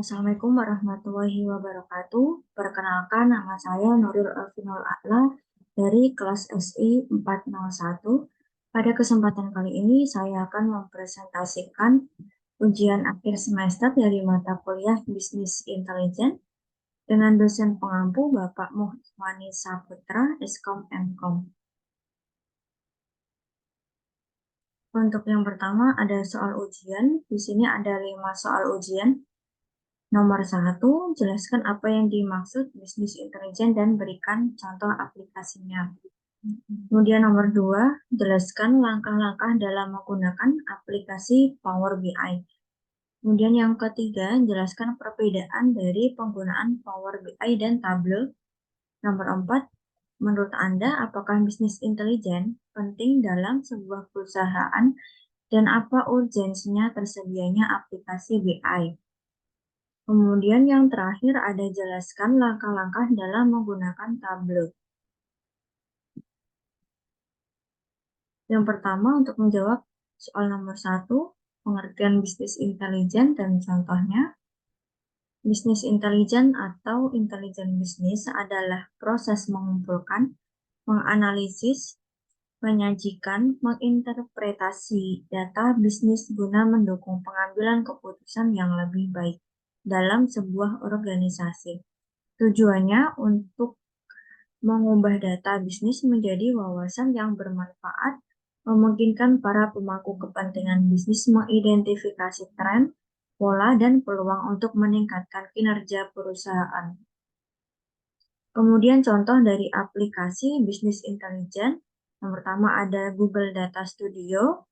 Assalamualaikum warahmatullahi wabarakatuh. Perkenalkan, nama saya Nurul Alfinul A'la dari kelas SI 401. Pada kesempatan kali ini, saya akan mempresentasikan ujian akhir semester dari mata kuliah Bisnis Intelijen dengan dosen pengampu Bapak Muhwani Saputra, Eskom Mkom. Untuk yang pertama ada soal ujian. Di sini ada 5 soal ujian. Nomor 1, jelaskan apa yang dimaksud bisnis intelijen dan berikan contoh aplikasinya. Kemudian nomor 2, jelaskan langkah-langkah dalam menggunakan aplikasi Power BI. Kemudian yang ketiga, jelaskan perbedaan dari penggunaan Power BI dan Tableau. Nomor 4, menurut Anda apakah bisnis intelijen penting dalam sebuah perusahaan dan apa urgensinya tersedianya aplikasi BI? Kemudian yang terakhir ada jelaskan langkah-langkah dalam menggunakan Tableau. Yang pertama untuk menjawab soal nomor 1, pengertian bisnis intelijen dan contohnya. Bisnis intelijen atau intelijen bisnis adalah proses mengumpulkan, menganalisis, menyajikan, menginterpretasi data bisnis guna mendukung pengambilan keputusan yang lebih baik dalam sebuah organisasi. Tujuannya untuk mengubah data bisnis menjadi wawasan yang bermanfaat, memungkinkan para pemangku kepentingan bisnis mengidentifikasi tren, pola, dan peluang untuk meningkatkan kinerja perusahaan. Kemudian contoh dari aplikasi bisnis intelijen, yang pertama ada Google Data Studio.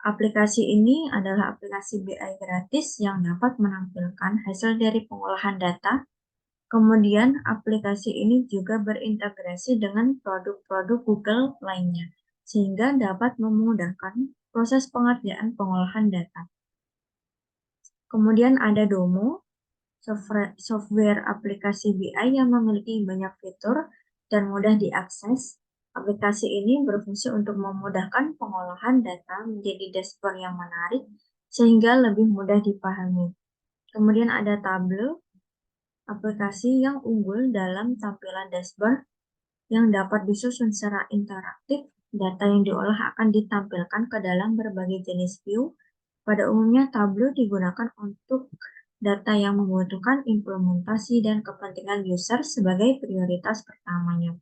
Aplikasi ini adalah aplikasi BI gratis yang dapat menampilkan hasil dari pengolahan data. Kemudian, aplikasi ini juga berintegrasi dengan produk-produk Google lainnya, sehingga dapat memudahkan proses pengerjaan pengolahan data. Kemudian ada Domo, software aplikasi BI yang memiliki banyak fitur dan mudah diakses. Aplikasi ini berfungsi untuk memudahkan pengolahan data menjadi dashboard yang menarik, sehingga lebih mudah dipahami. Kemudian ada Tableau, aplikasi yang unggul dalam tampilan dashboard yang dapat disusun secara interaktif. Data yang diolah akan ditampilkan ke dalam berbagai jenis view. Pada umumnya, Tableau digunakan untuk data yang membutuhkan implementasi dan kepentingan user sebagai prioritas pertamanya.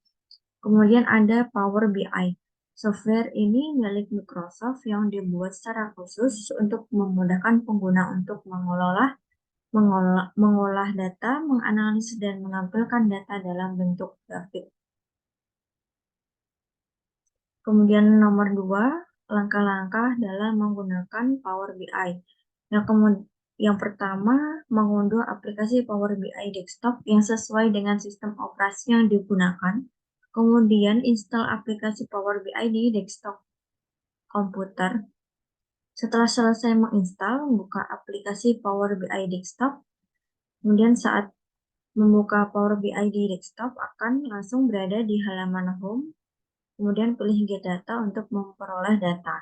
Kemudian ada Power BI. Software ini milik Microsoft yang dibuat secara khusus untuk memudahkan pengguna untuk mengolah data, menganalisis, dan menampilkan data dalam bentuk grafik. Kemudian nomor 2, langkah-langkah dalam menggunakan Power BI. Yang pertama, mengunduh aplikasi Power BI Desktop yang sesuai dengan sistem operasi yang digunakan. Kemudian install aplikasi Power BI di desktop komputer. Setelah selesai menginstal, buka aplikasi Power BI Desktop. Kemudian saat membuka Power BI di desktop akan langsung berada di halaman home. Kemudian pilih Get Data untuk memperoleh data.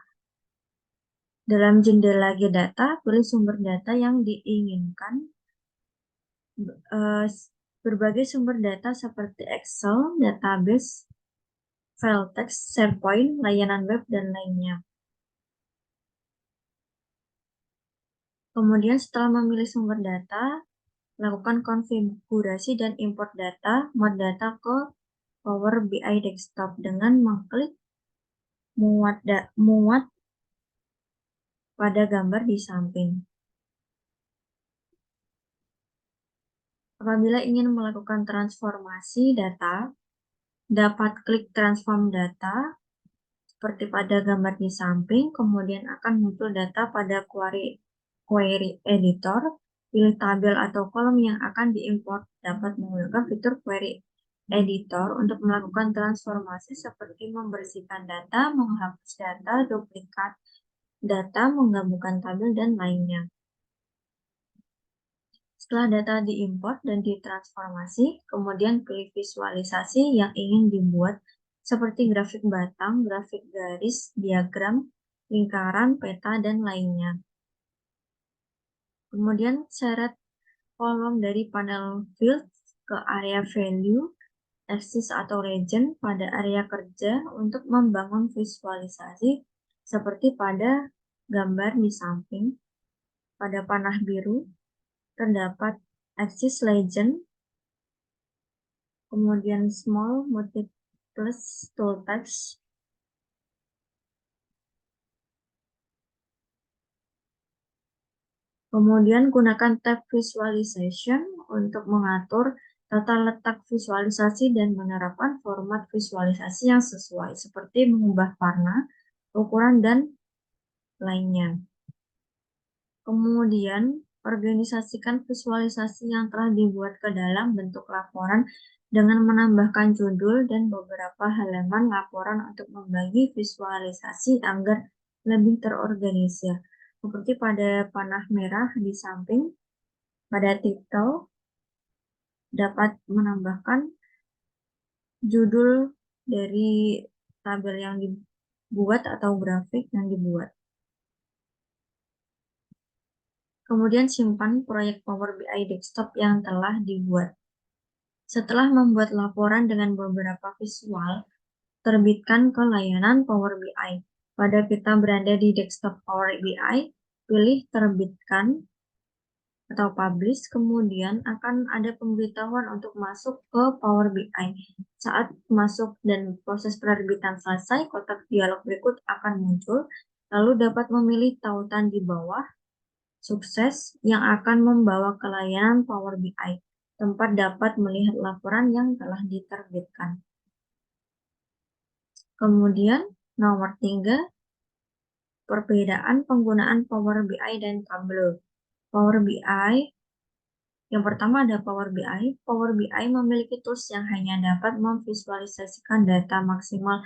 Dalam jendela Get Data, pilih sumber data yang diinginkan. Berbagai sumber data seperti Excel, database, file text, SharePoint, layanan web, dan lainnya. Kemudian setelah memilih sumber data, lakukan konfigurasi dan import data, mod data ke Power BI Desktop dengan mengklik muat pada gambar di samping. Apabila ingin melakukan transformasi data, dapat klik transform data seperti pada gambar di samping, kemudian akan muncul data pada query editor. Pilih tabel atau kolom yang akan diimport. Dapat menggunakan fitur query editor untuk melakukan transformasi seperti membersihkan data, menghapus data, duplikat data, menggabungkan tabel, dan lainnya. Setelah data diimport dan ditransformasi, kemudian pilih visualisasi yang ingin dibuat seperti grafik batang, grafik garis, diagram, lingkaran, peta, dan lainnya. Kemudian seret kolom dari panel field ke area value, axis atau region pada area kerja untuk membangun visualisasi seperti pada gambar di samping. Pada panah biru terdapat axis legend, kemudian small multiples tooltips, kemudian gunakan tab visualization untuk mengatur tata letak visualisasi dan menerapkan format visualisasi yang sesuai, seperti mengubah warna, ukuran, dan lainnya. Kemudian, organisasikan visualisasi yang telah dibuat ke dalam bentuk laporan dengan menambahkan judul dan beberapa halaman laporan untuk membagi visualisasi agar lebih terorganisir. Seperti pada panah merah di samping, pada titel dapat menambahkan judul dari tabel yang dibuat atau grafik yang dibuat. Kemudian simpan proyek Power BI desktop yang telah dibuat. Setelah membuat laporan dengan beberapa visual, terbitkan ke layanan Power BI. Pada peta berada di desktop Power BI, pilih terbitkan atau publish, kemudian akan ada pemberitahuan untuk masuk ke Power BI. Saat masuk dan proses penerbitan selesai, kotak dialog berikut akan muncul, lalu dapat memilih tautan di bawah, sukses, yang akan membawa ke layanan Power BI, tempat dapat melihat laporan yang telah diterbitkan. Kemudian, nomor 3, perbedaan penggunaan Power BI dan Tableau. Power BI, yang pertama ada Power BI. Power BI memiliki tools yang hanya dapat memvisualisasikan data maksimal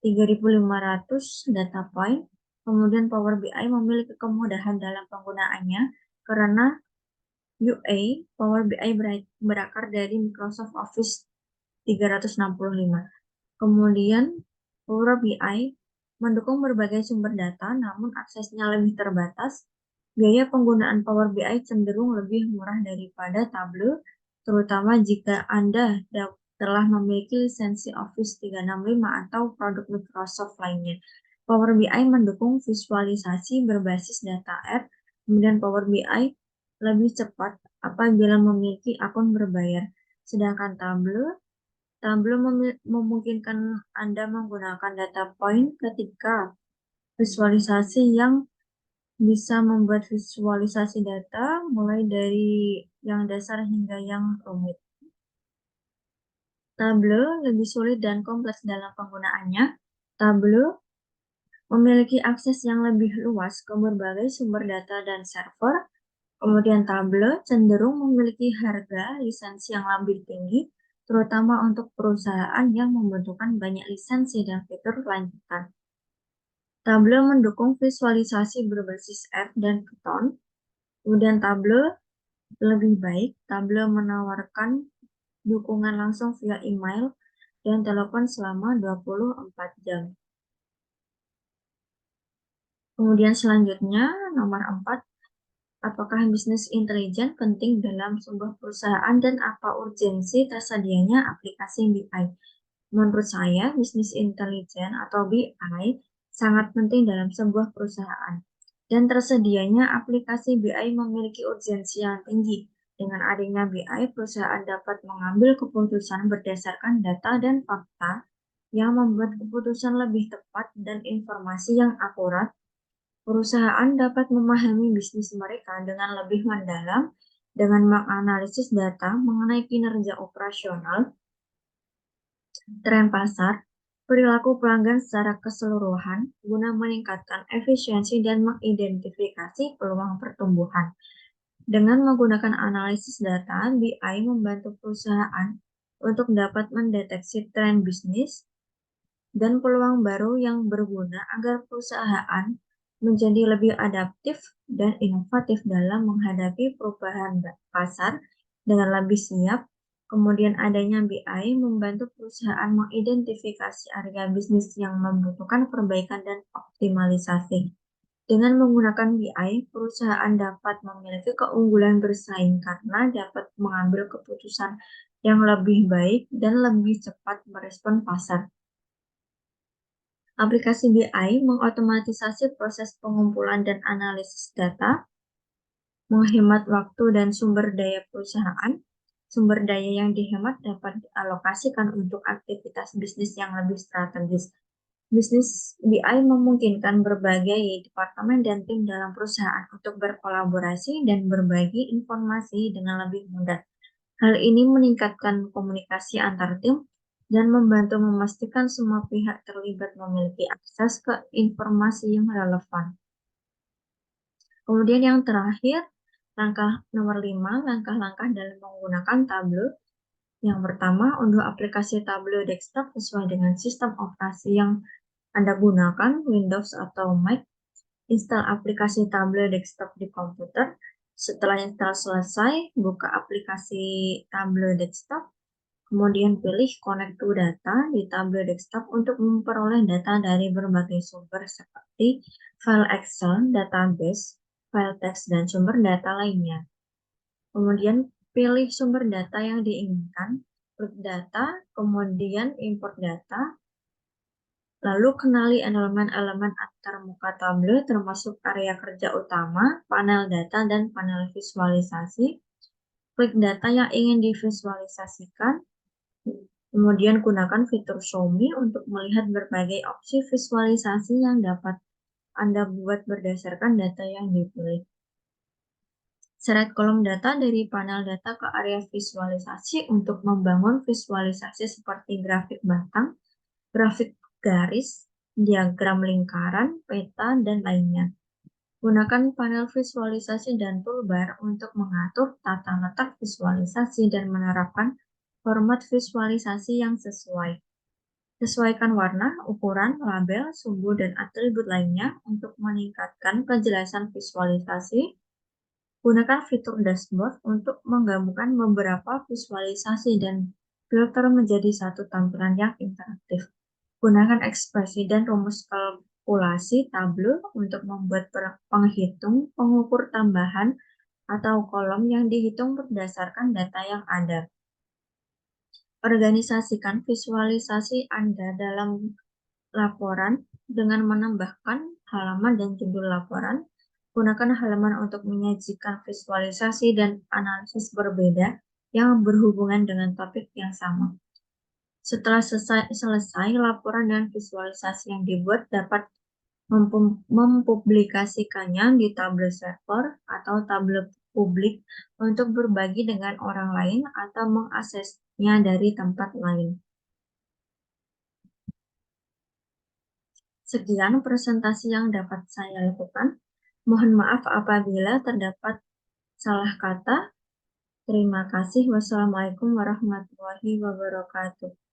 3.500 data point. Kemudian Power BI memiliki kemudahan dalam penggunaannya karena UA Power BI berakar dari Microsoft Office 365. Kemudian Power BI mendukung berbagai sumber data, namun aksesnya lebih terbatas. Biaya penggunaan Power BI cenderung lebih murah daripada Tableau, terutama jika Anda telah memiliki lisensi Office 365 atau produk Microsoft lainnya. Power BI mendukung visualisasi berbasis data R, kemudian Power BI lebih cepat apabila memiliki akun berbayar. Sedangkan Tableau memungkinkan Anda menggunakan data point ketika visualisasi yang bisa membuat visualisasi data mulai dari yang dasar hingga yang rumit. Tableau lebih sulit dan kompleks dalam penggunaannya. Tableau memiliki akses yang lebih luas ke berbagai sumber data dan server. Kemudian Tableau cenderung memiliki harga lisensi yang lebih tinggi, terutama untuk perusahaan yang membutuhkan banyak lisensi dan fitur lanjutan. Tableau mendukung visualisasi berbasis R dan Python. Kemudian Tableau lebih baik. Tableau menawarkan dukungan langsung via email dan telepon selama 24 jam. Kemudian selanjutnya, nomor 4, apakah bisnis intelijen penting dalam sebuah perusahaan dan apa urgensi tersedianya aplikasi BI? Menurut saya, bisnis intelijen atau BI sangat penting dalam sebuah perusahaan. Dan tersedianya aplikasi BI memiliki urgensi yang tinggi. Dengan adanya BI, perusahaan dapat mengambil keputusan berdasarkan data dan fakta yang membuat keputusan lebih tepat dan informasi yang akurat. Perusahaan dapat memahami bisnis mereka dengan lebih mendalam dengan menganalisis data mengenai kinerja operasional, tren pasar, perilaku pelanggan secara keseluruhan guna meningkatkan efisiensi dan mengidentifikasi peluang pertumbuhan. Dengan menggunakan analisis data, BI membantu perusahaan untuk dapat mendeteksi tren bisnis dan peluang baru yang berguna agar perusahaan menjadi lebih adaptif dan inovatif dalam menghadapi perubahan pasar dengan lebih siap. Kemudian adanya BI membantu perusahaan mengidentifikasi area bisnis yang membutuhkan perbaikan dan optimalisasi. Dengan menggunakan BI, perusahaan dapat memiliki keunggulan bersaing karena dapat mengambil keputusan yang lebih baik dan lebih cepat merespon pasar. Aplikasi BI mengotomatisasi proses pengumpulan dan analisis data, menghemat waktu dan sumber daya perusahaan. Sumber daya yang dihemat dapat dialokasikan untuk aktivitas bisnis yang lebih strategis. Bisnis BI memungkinkan berbagai departemen dan tim dalam perusahaan untuk berkolaborasi dan berbagi informasi dengan lebih mudah. Hal ini meningkatkan komunikasi antar tim dan membantu memastikan semua pihak terlibat memiliki akses ke informasi yang relevan. Kemudian yang terakhir, langkah nomor 5, langkah-langkah dalam menggunakan Tableau. Yang pertama, unduh aplikasi Tableau Desktop sesuai dengan sistem operasi yang Anda gunakan, Windows atau Mac. Install aplikasi Tableau Desktop di komputer. Setelah install selesai, buka aplikasi Tableau Desktop. Kemudian pilih Connect to Data di Tableau Desktop untuk memperoleh data dari berbagai sumber seperti file Excel, database, file teks, dan sumber data lainnya. Kemudian pilih sumber data yang diinginkan, klik data, kemudian import data, lalu kenali elemen-elemen antarmuka Tableau termasuk area kerja utama, panel data, dan panel visualisasi. Klik data yang ingin divisualisasikan, kemudian gunakan fitur Show Me untuk melihat berbagai opsi visualisasi yang dapat Anda buat berdasarkan data yang dipilih. Seret kolom data dari panel data ke area visualisasi untuk membangun visualisasi seperti grafik batang, grafik garis, diagram lingkaran, peta, dan lainnya. Gunakan panel visualisasi dan toolbar untuk mengatur tata letak visualisasi dan menerapkan format visualisasi yang sesuai. Sesuaikan warna, ukuran, label, sumbu, dan atribut lainnya untuk meningkatkan kejelasan visualisasi. Gunakan fitur dashboard untuk menggabungkan beberapa visualisasi dan filter menjadi satu tampilan yang interaktif. Gunakan ekspresi dan rumus kalkulasi Tableau untuk membuat penghitung, pengukur tambahan, atau kolom yang dihitung berdasarkan data yang ada. Organisasikan visualisasi Anda dalam laporan dengan menambahkan halaman dan judul laporan. Gunakan halaman untuk menyajikan visualisasi dan analisis berbeda yang berhubungan dengan topik yang sama. Setelah selesai, laporan dan visualisasi yang dibuat dapat mempublikasikannya di Tableau Server atau Tableau publik untuk berbagi dengan orang lain atau mengaksesnya dari tempat lain. Sekian presentasi yang dapat saya lakukan. Mohon maaf apabila terdapat salah kata. Terima kasih. Wassalamualaikum warahmatullahi wabarakatuh.